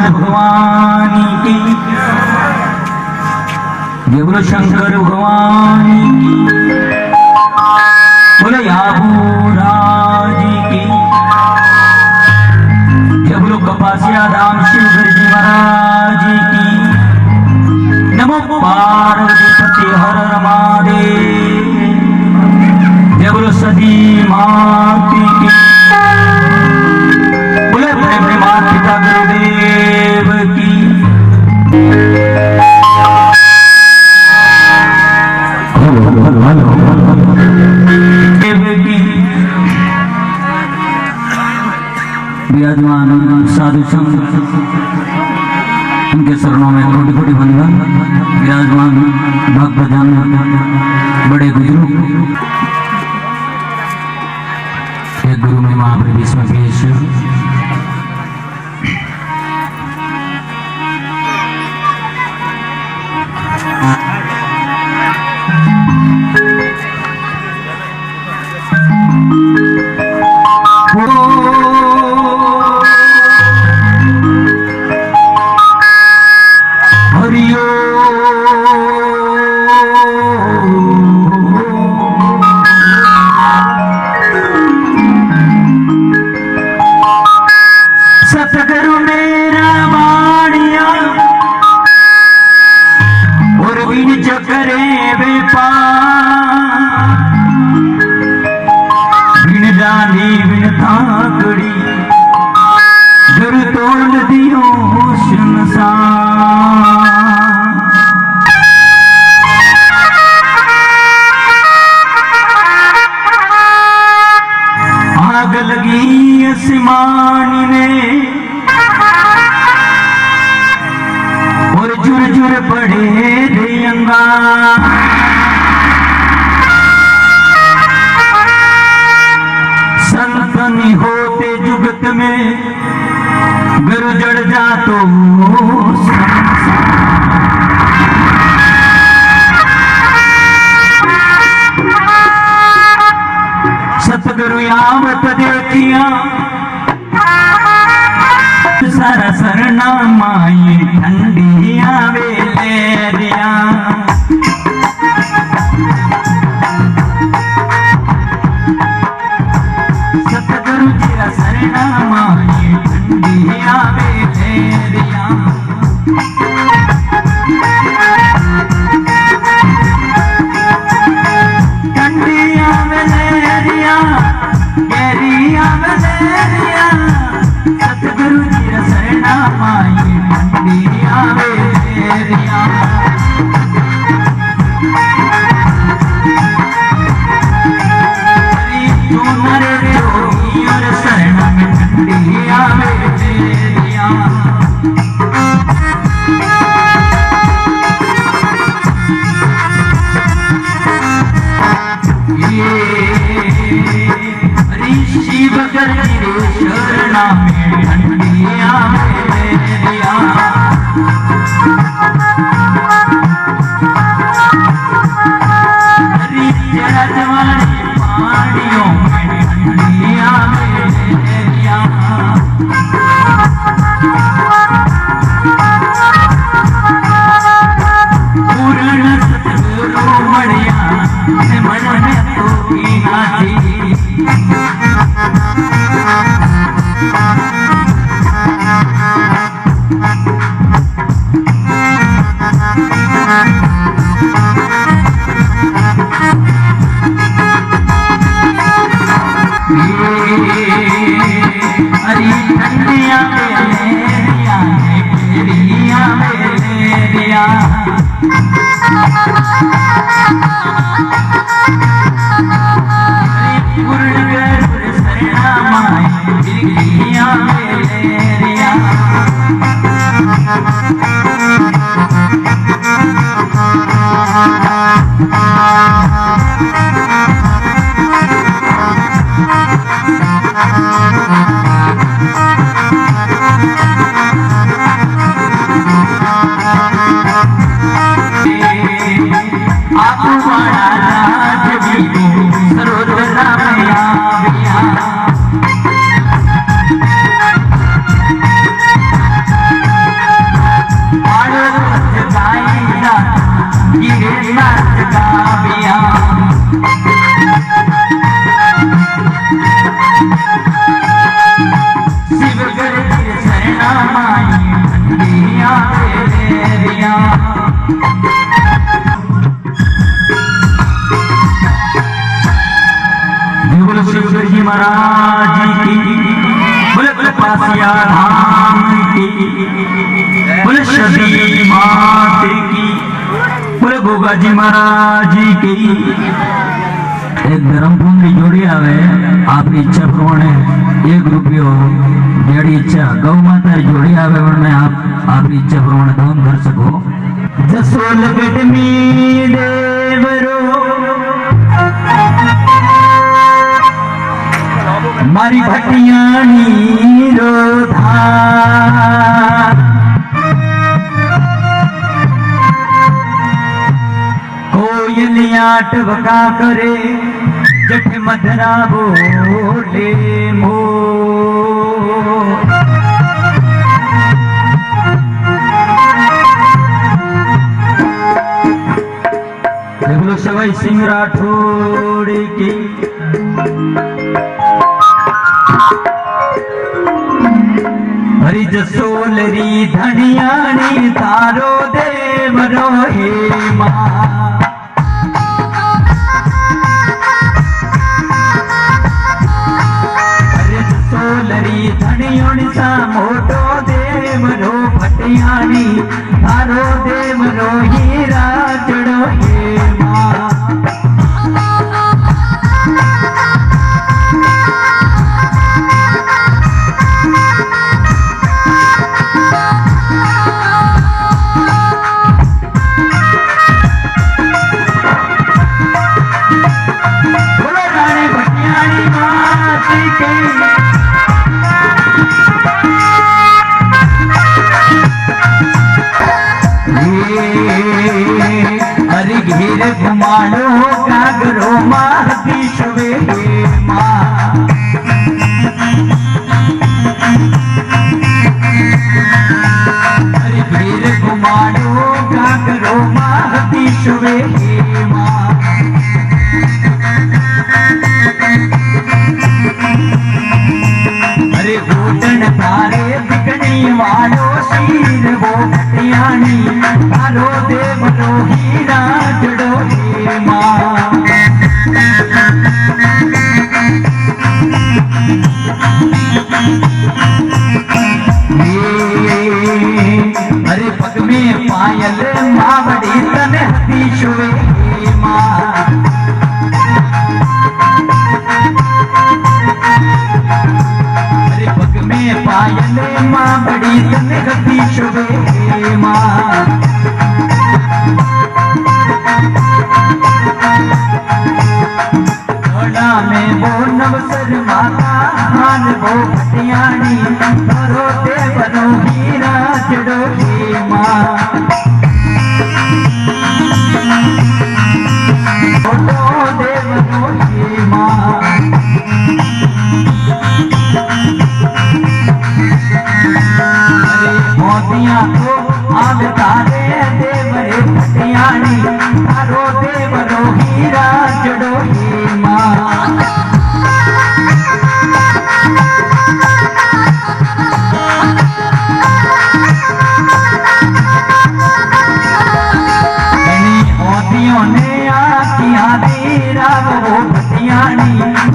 भगवान की, जय बोलो शंकर भगवान की, बोलो याबूराज की, जय बोलो कपासिया धाम शिवगढ़ जी महाराज की, नमो पार्वती पति हर हर महादेव, जय बोलो सती माती की, बोले अपने माता पिता गुरुदेव की। विराजमान साधु संघ उनके शरणों में कोटि कोटि वंदन। विराजमान भक्तजन, बड़े बुजुर्ग, एक गुरु में महाप्रभु विश्व पेश। सतगुरु मेरा बाणिया और बिन चकरे बेपार, बिन डाली बिन थाकड़ी गुरु तोड़ दियो संसार। आग लगी आसमानी में और झुर झुर पड़े रे अंगार, संतनी होते जुगत में गुरु जड़ जा तो सतगुरु यावत देखिया सारा सरना माई ठंडिया वेलेरिया, सतगुरु जी सरना माई ठंडिया वेलेरिया, ठंडिया वेलेरिया गेरिया वेलेरिया, सतगुरु जी सरना माई ठंडिया वेलेरिया। तू नरे रोगी और शरण में ठंडिया वेलेरिया, ऋषि बकर रे शरणा में ठंडिया वेलेरिया, जवानी पानियों में ठंडिया वेलेरिया, पूर्ण सतगुरु मणिया मन में तो की नाची, अरे ठंडिया वेलेरिया गेरिया वेलेरिया, पूर्ण गुरु सरना माई गिरिया वेलेरिया, माई ठंडिया वेरिया। बोलो शिव जी महाराज की, बोले कपासिया धाम की, बोले सती मात की, बोले गोगा जी महाराज की। एक धर्मपुंजी जोड़ी आवे आपकी इच्छा प्रमाणे 1 रुपयो जेड़ी इच्छा गौ माता जोड़ी आवे उनमें आप आपकी इच्छा प्रमाणे दान कर सको। जसोल गढ़मी देवरो मारी भटियानी रोधा कोयलिया टबका करे जठ मधरा बोले मो। बोलो सवाई सिंह राठौड़ की, हरि जसोलरी धनियानी तारो देवरो हे मां। हरि जसोलरी धनियोनी सा मोटो देवरो भटियानी तारो देवरो हीरा चढ़ो हे मां। हरि घेर घुमालो गागरो माती शवे मां। हरि घेर घुमालो गागरो माती शवे मां। हरे घोटन तारे बिकनी वालो शीर वो भटियानी तारो देवरो हीरा जड़ो हे मां। हरे पग में पायल मावड़ी तने हती शुवे मां। हरे पग में पायल मावड़ी तने हती शुवे मां। में वो नवसर माता हान वो भटियानी तारो देवरो हीरा जड़ो हे मां। छोटो देवरो हे मां। अरे मोतिया तो आग तारे देवरे भटियानी तारो देवरो हीरा जड़ो हे मां। ने आखिया तेरा वो भटियानी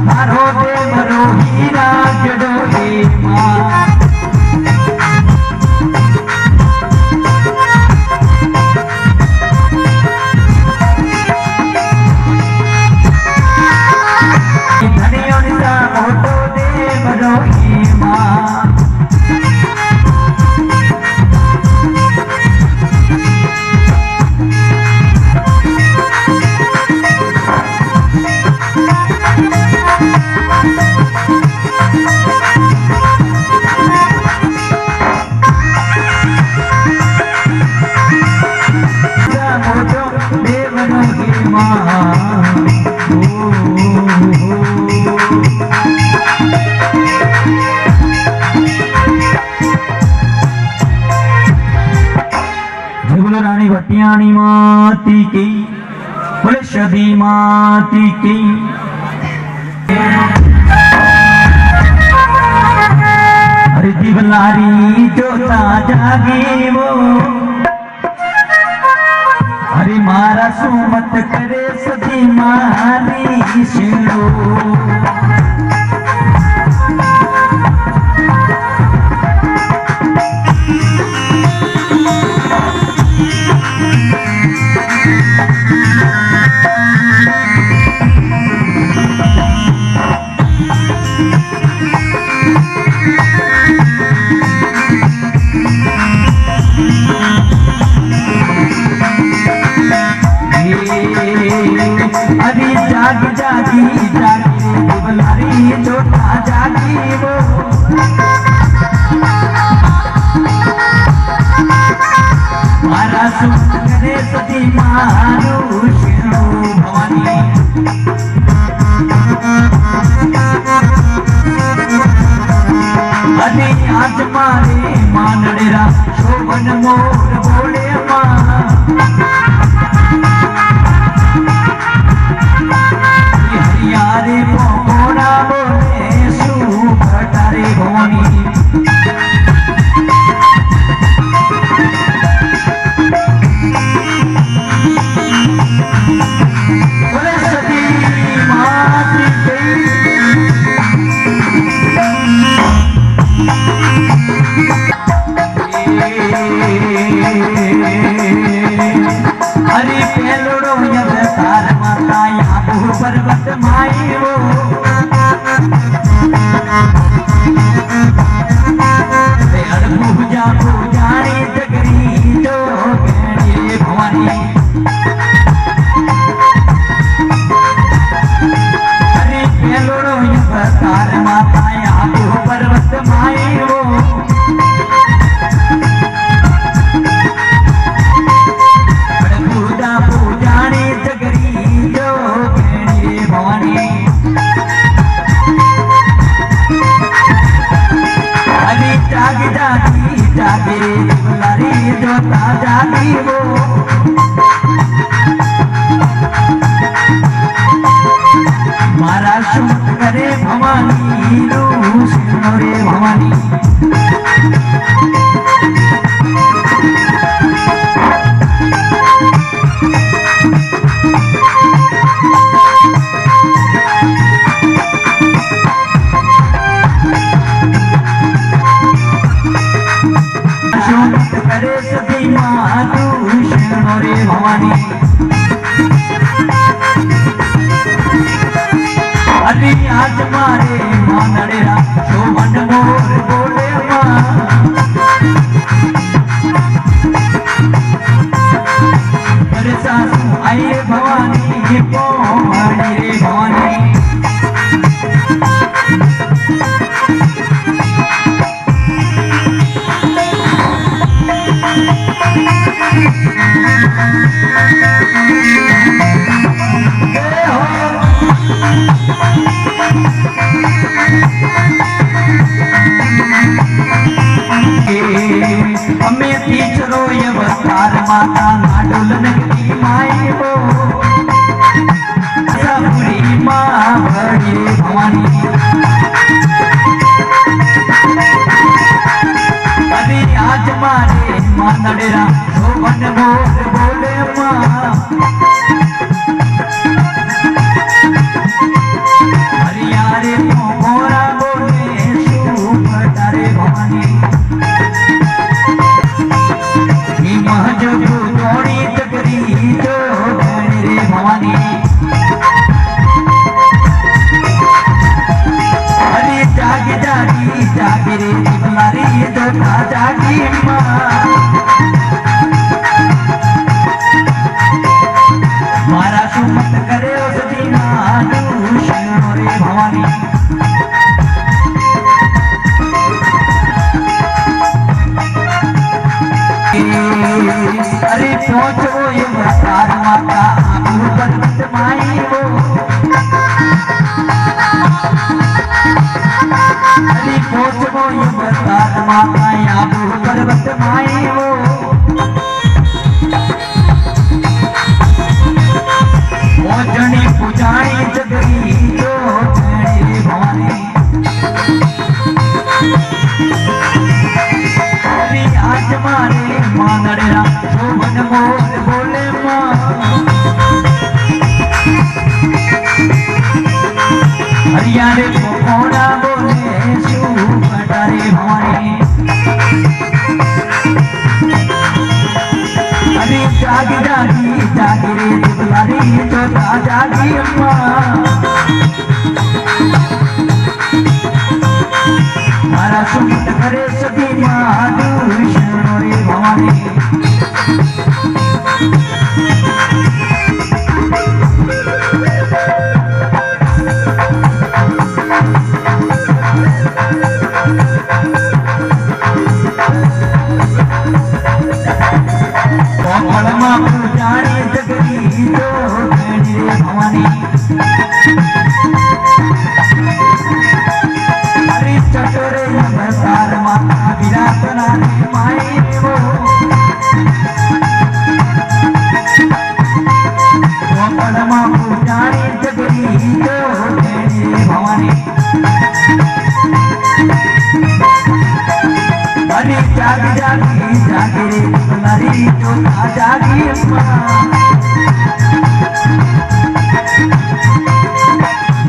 तारो देवरो हीरा जड़ो हे मां। धनियों सा मोटो देवरो हे मां। रानी भटियानी माती की, बोले सदी माती की। अरे दिवलारी जोता जागे वो अरे मारा सुमत करे सदी मारी शिरो अरे जागी जागी जागी दिवलारी जोता जागी वो मारा सुमत करे सदी मारू शिरो भवानी अरे आज मारे मानडेरा शोभन मोर बोले माँ हरियारे मोरा बोले सुभटारे भवानी बोले सती मात हरि पेलोड़ो तार माता यहाँ पर्वत माई वो पूजा पूजारी जगरी जो गणे भवानी हरि पेलोड़ो तार माता यहाँ पर्वत माई वो पूजानी जगरी जो गणे भवानी अरे जागी जागी जागी दिवलारी जोता जागी वो मारा सुमत करे भवानी रू सिंदूरे भवानी करे सदी मारू शिरोरे भवानी अरे आज मारे मानडेरा शोभन मोर बोले माँ अरे सासू आई भवानी पोहड़ी रे भवानी हमें तीचरो ये वस्तार माता नाडुल नगरी माई वो सबरी माँ बड़ी भवानी अरे आज मारे मानडेरा शोभन मोर बोले माँ हरियारे मोरा बोले सुभटारे भवानी महजबू दौड़ी जगरी जो गणे रे भवानी अरे जागी जागी जागी रे दिवलारी जोता जागी माँ मारा सुमत करे उस दिन रे भवानी अरे पहुंचो ये वस्तार माता आबू पर्वत माई वो अरे पहुंचो ये वस्तार माता आबू पर्वत माई वो पहुंचनी पुजारी जगरी जो भवानी आज मारे मांगड़ेरा शोभन मोर बोले माँ हरियाणे को कोना बोले शिव भटारे भवानी अरे जागी जागी जागी रे दुलारी चोटा जागी अम्मा मारा सुमित करे सती महादूषण रे भवानी जाने जगरी तो रे भवानी अरे चटोरे नमस्कार माता विरासना माई वो परमा जाने जगरी तो रे भवानी अरे जाग जागी जागे रे तुम्हारी तो जागी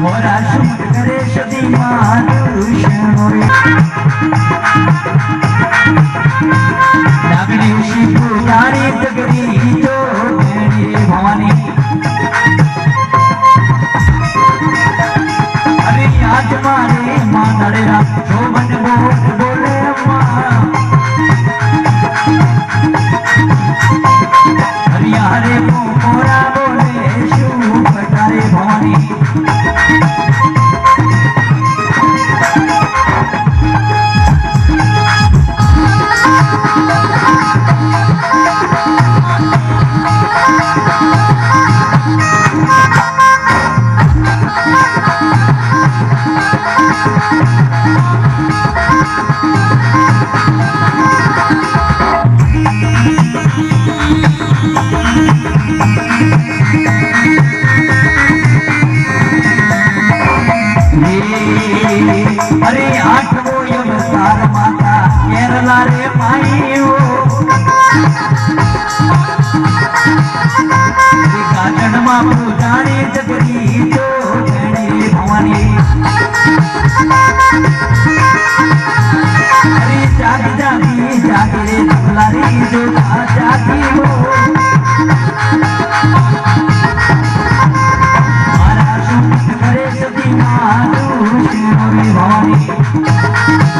मोरा सुमत करे सदी महादूषण रे नागरी उसी पुजारी जगरी तो रे भवानी अरे आज मारे मांगड़ेरा शोभन मोर बोले हरियाणे को कोरा बोले शिव भटारे भवानी अरे आठ वो यमसार माता केरला रे माई हो जन्मा पूजारी जगरी तो रे भवानी अरे जागी जागी जागी रे दुलारी जो जागी हो मारा सुमित करे सती महादूषण रे भवानी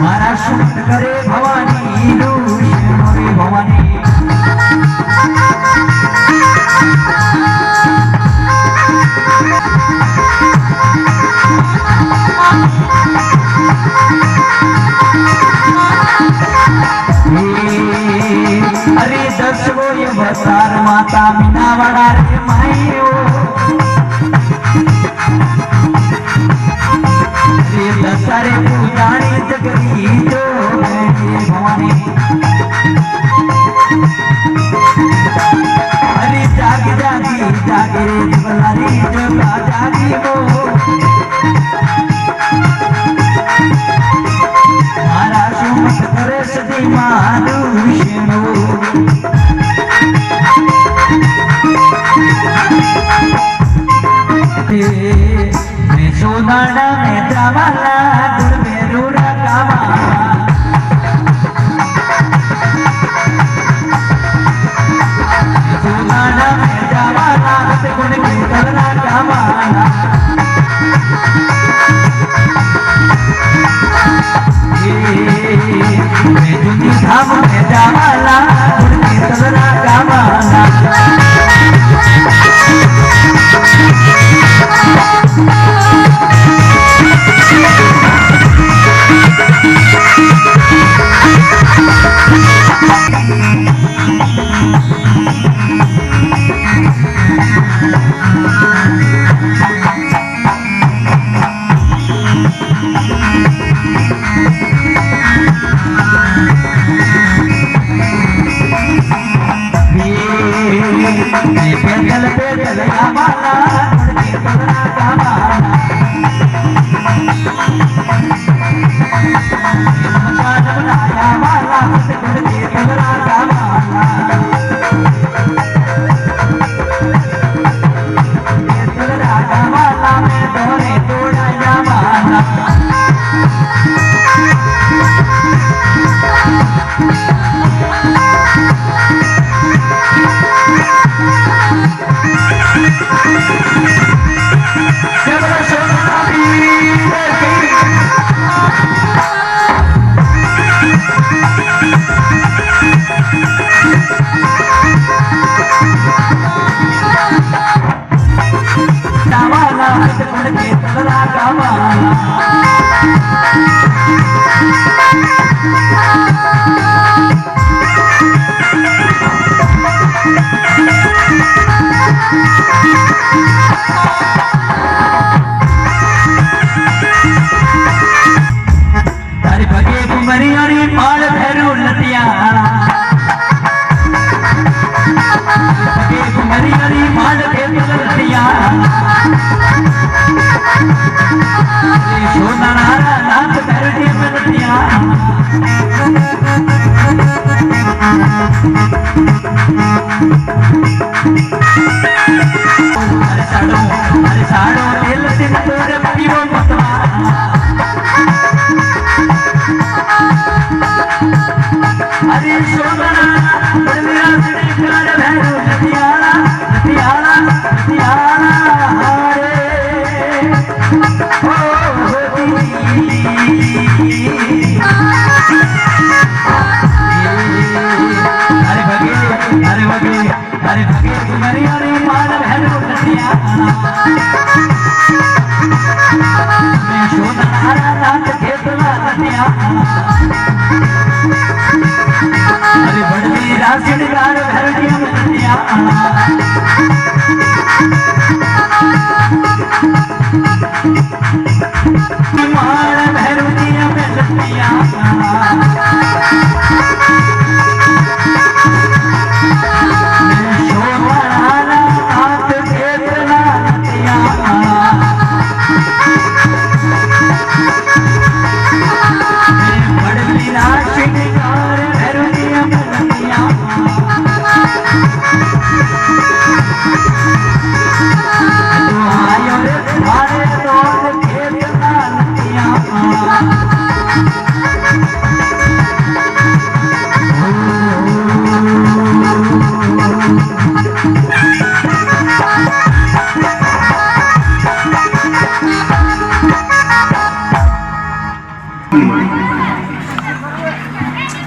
मारा सुमित करे भवानी दूषण रे भवानी अरे दस वो ये बसार माता मीनावाड़ा रे माई हो दसारे पूजारी जगरी तो रे भवानी अरे जागी जागी जागे रे दुलारी जो जागी हो मारा सुमित करे सदी महादूषण मैं सोनाड़ा में जावाला गुर में रूड़ा कावा सोनाड़ा में जावाला गुर में करना कावाला मैं जुनी धाम में जावाला गुर में करना कावाला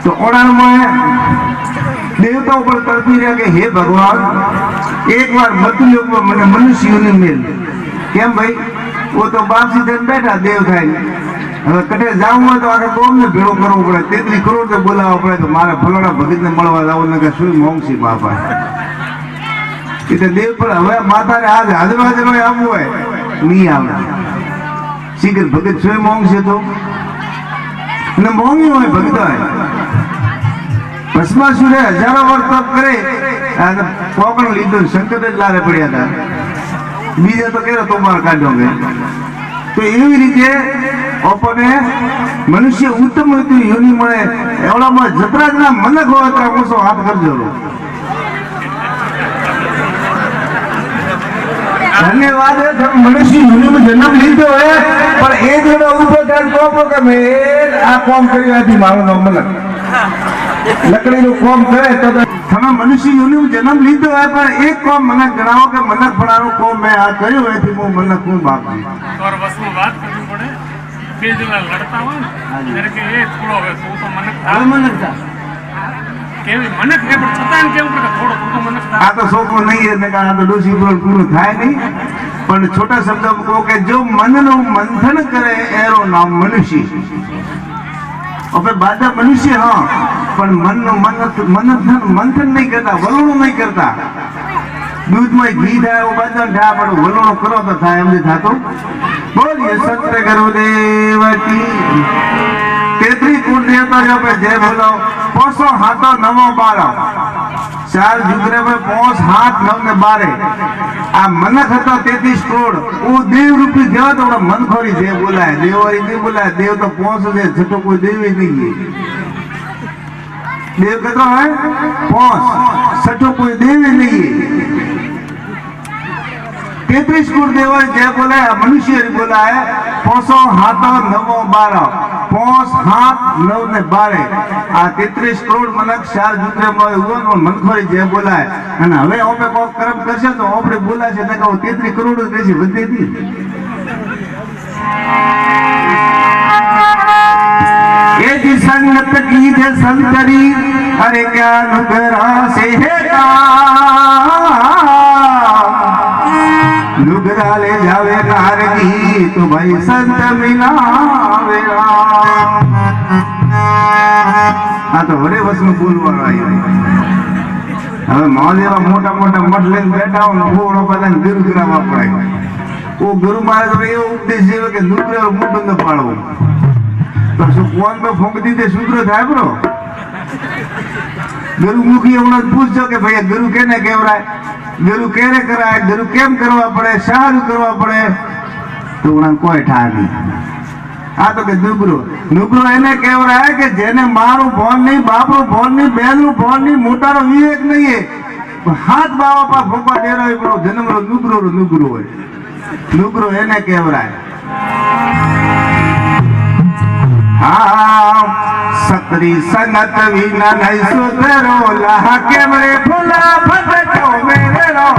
तो और देवताओं पर तड़पी रहा कि हे भगवान एक बार मृत्युलोक में मैंने मनुष्य योनि मिल केम भाई वो तो बाप सीधे बैठा देव था હવે કટે જાવું હોય તો આખા કોમને ભેળો કરવો પડે 33 કરોડ તો બોલાવવા પડે તો મારા ફલાણા ભગતને મળવા જાવ ને કે શું મોંઘસી બાપા એટલે દેવ પણ હવે માતાને આજ હાજરવાજનો આવવું હોય નહીં આવે શીઘ્ર ભગત શું મોંઘશે તો ને મોંઘી હોય ભગત હોય ભસ્માસુરે હજારો વર્ષ તપ કરે અને પોકણ લીધું સંકટ જ લારે પડ્યા હતા બીજા તો કેરો તોમાર કાઢ્યો તો એવી રીતે આપણને મનુષ્ય ઉત્તમ યોનિ મળે એવડામાં જતરાજના મનક હોય તો ઓછો હાથ કરજો ધન્યવાદ મનુષ્ય યોનિમાં જન્મ લીધો હોય પણ એ જોડે ઉભો થાય તો કે મેં આ કોમ કર્યું આથી મારો મનક લકડીનું કોમ કરે તો તમે મનુષ્ય યોનિમાં જન્મ લીધો હોય પણ એક કોમ મને ગણાવો કે મનક ફળાનું કોમ મેં આ કર્યું એથી હું મનક કોણ બાપજી और वस्तु बात करनी पड़े બે જણા લડતા હોય ને ત્યારે કે એ થોડો હવે તું તો મનક કેવી મનક છે પણ છતાં કેવું કે થોડો તું તો મનક આ તો સોપો નહીં એટલે કે આ તો ડોસી પૂરું થાય નહીં પણ છોટા શબ્દ કહો કે જો મનનું મંથન કરે એરો નામ મનુષ્ય હવે બાધા મનુષ્ય હા પણ મનનું મંથન નહીં કરતા વલણું નહીં કરતા દૂધમાં ઘી થાય એવું બંધન થાય પણ વલણો કરો તો થાય એમ નહીં થતું બોલીએ સત્ય ગુરુદેવ કી 33 કુળ દેવતા જો पे जय बोलो पोसो हाथो नवो बारो चार जुगरे में पोस हाथ नव ने बारे आ मनक હતો 33 કરોડ वो देव रूपी देव तो मन खोरी जे बोलाय देवरी नहीं बोलाय देव तो पोस दे छठो कोई देव ही नहीं है देव कहता है पोस छठो कोई देव ही नहीं है 33 करोड़ देव जय बोला मनुष्य बोला है पोसो हाथो नवो बारो પોસ હાથ નવ ને 12 આ 33 કરોડ મનક ચાર જુત્રે મોય ઉગનો મનખોરી જે બોલાય અને હવે ઓપે કોક કર્મ કરશે તો ઓપડે બોલાશે ને કહો 33 કરોડ જ દેશે વધે દી ये जी संगत की जे संतरी अरे क्या नुगरा से है का नुगरा ले जावे कारगी तो भाई संत मिलावेरा हाँ तो बड़े बस में बोलवानो आई હવે મહાદેવા મોટા મોટા મઠ લઈને બેઠા હોય ને પૂરો બધાને ગુરુ કરાવવા પડે वो गुरु महाराज ने एવો ઉપદેશ જેવો કે નુગરે મોટું ન પાડવું તો શું કોણ में ફૂંક દીધે સૂત્ર થાય બ્રો गुरु मुखी હમણાં પૂછજો કે ભાઈ ગુરુ કેને કહેવાય गुरु કેને કરાય गुरु કેમ કરવા પડે શારું કરવા પડે તો ઉણા કોઈ ઠા નહીં આ તો કે નુગરો એને કહેવાય કે જેને મારું ભોન નહીં બાપનું ભોન નહીં બેનનું ભોન નહીં મોટાનો વિવેક નહીં હાથ બાવા પર ફોંકા ડેરાવી પડો જન્મરો નુગરો હોય નુગરો એને કહેવાય हाँ सतरी संगत विना नहीं सुधरो लाहा कैमरे भूला भटको मेरे रो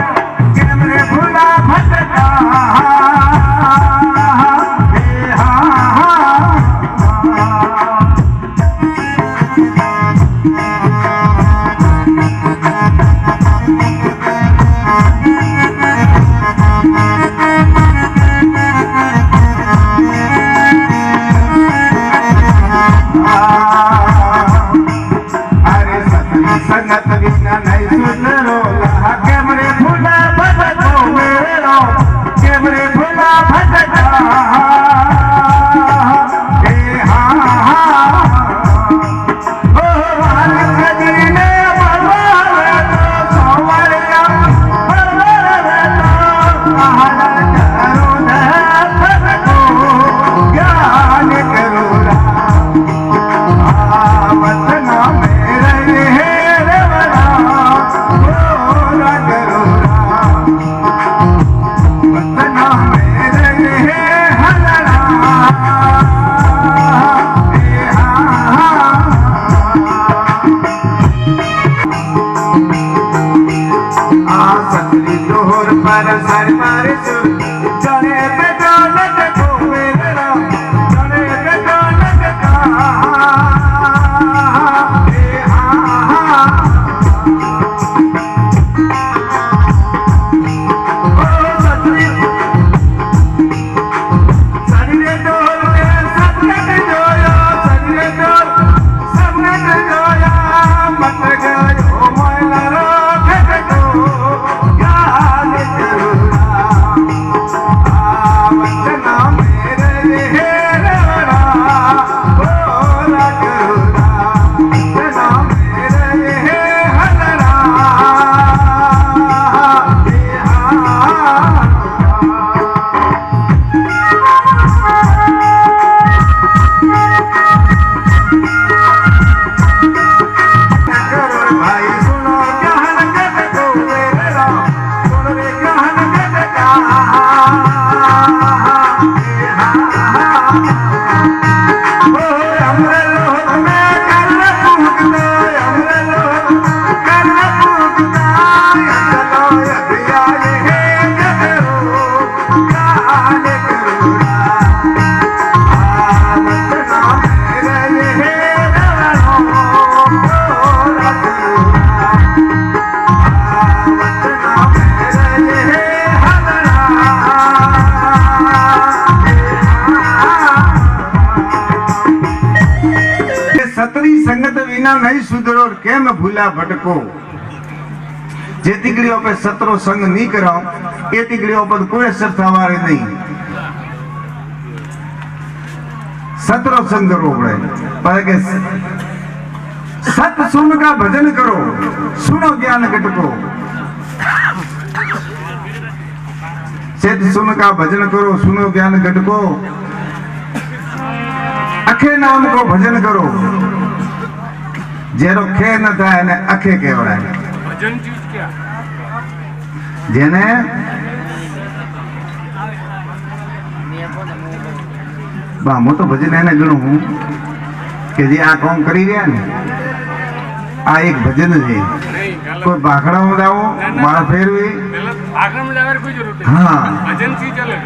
कैमरे भूला भटका संगत विना नहीं सुधरो लाहा कैमरे भूला भटको मेरे रो कैमरे भूला भटका नहीं सुधरो के मैं भूला भटको जे तिगड़ियों पे सतरो संग नहीं कराओ ये तिगड़ियों पर कोई असर थवारे नहीं सतरो संग करो पर के सत सुन का भजन करो सुनो ज्ञान घटको सत सुन का भजन करो सुनो ज्ञान घटको अखे नाम को भजन करो जेरो खे न थाय ने अखे कहेवाय भजन चीज क्या जेने બા મોટો ભજન એને ગણું હું કે જે આ કામ કરી રહ્યા ને આ એક ભજન છે. નહીં કોઈ ભાખડામાં જાઓ માળા ફેરવી આગળ માં જવાની કોઈ જરૂર હા. નહીં ભજન થી ચાલે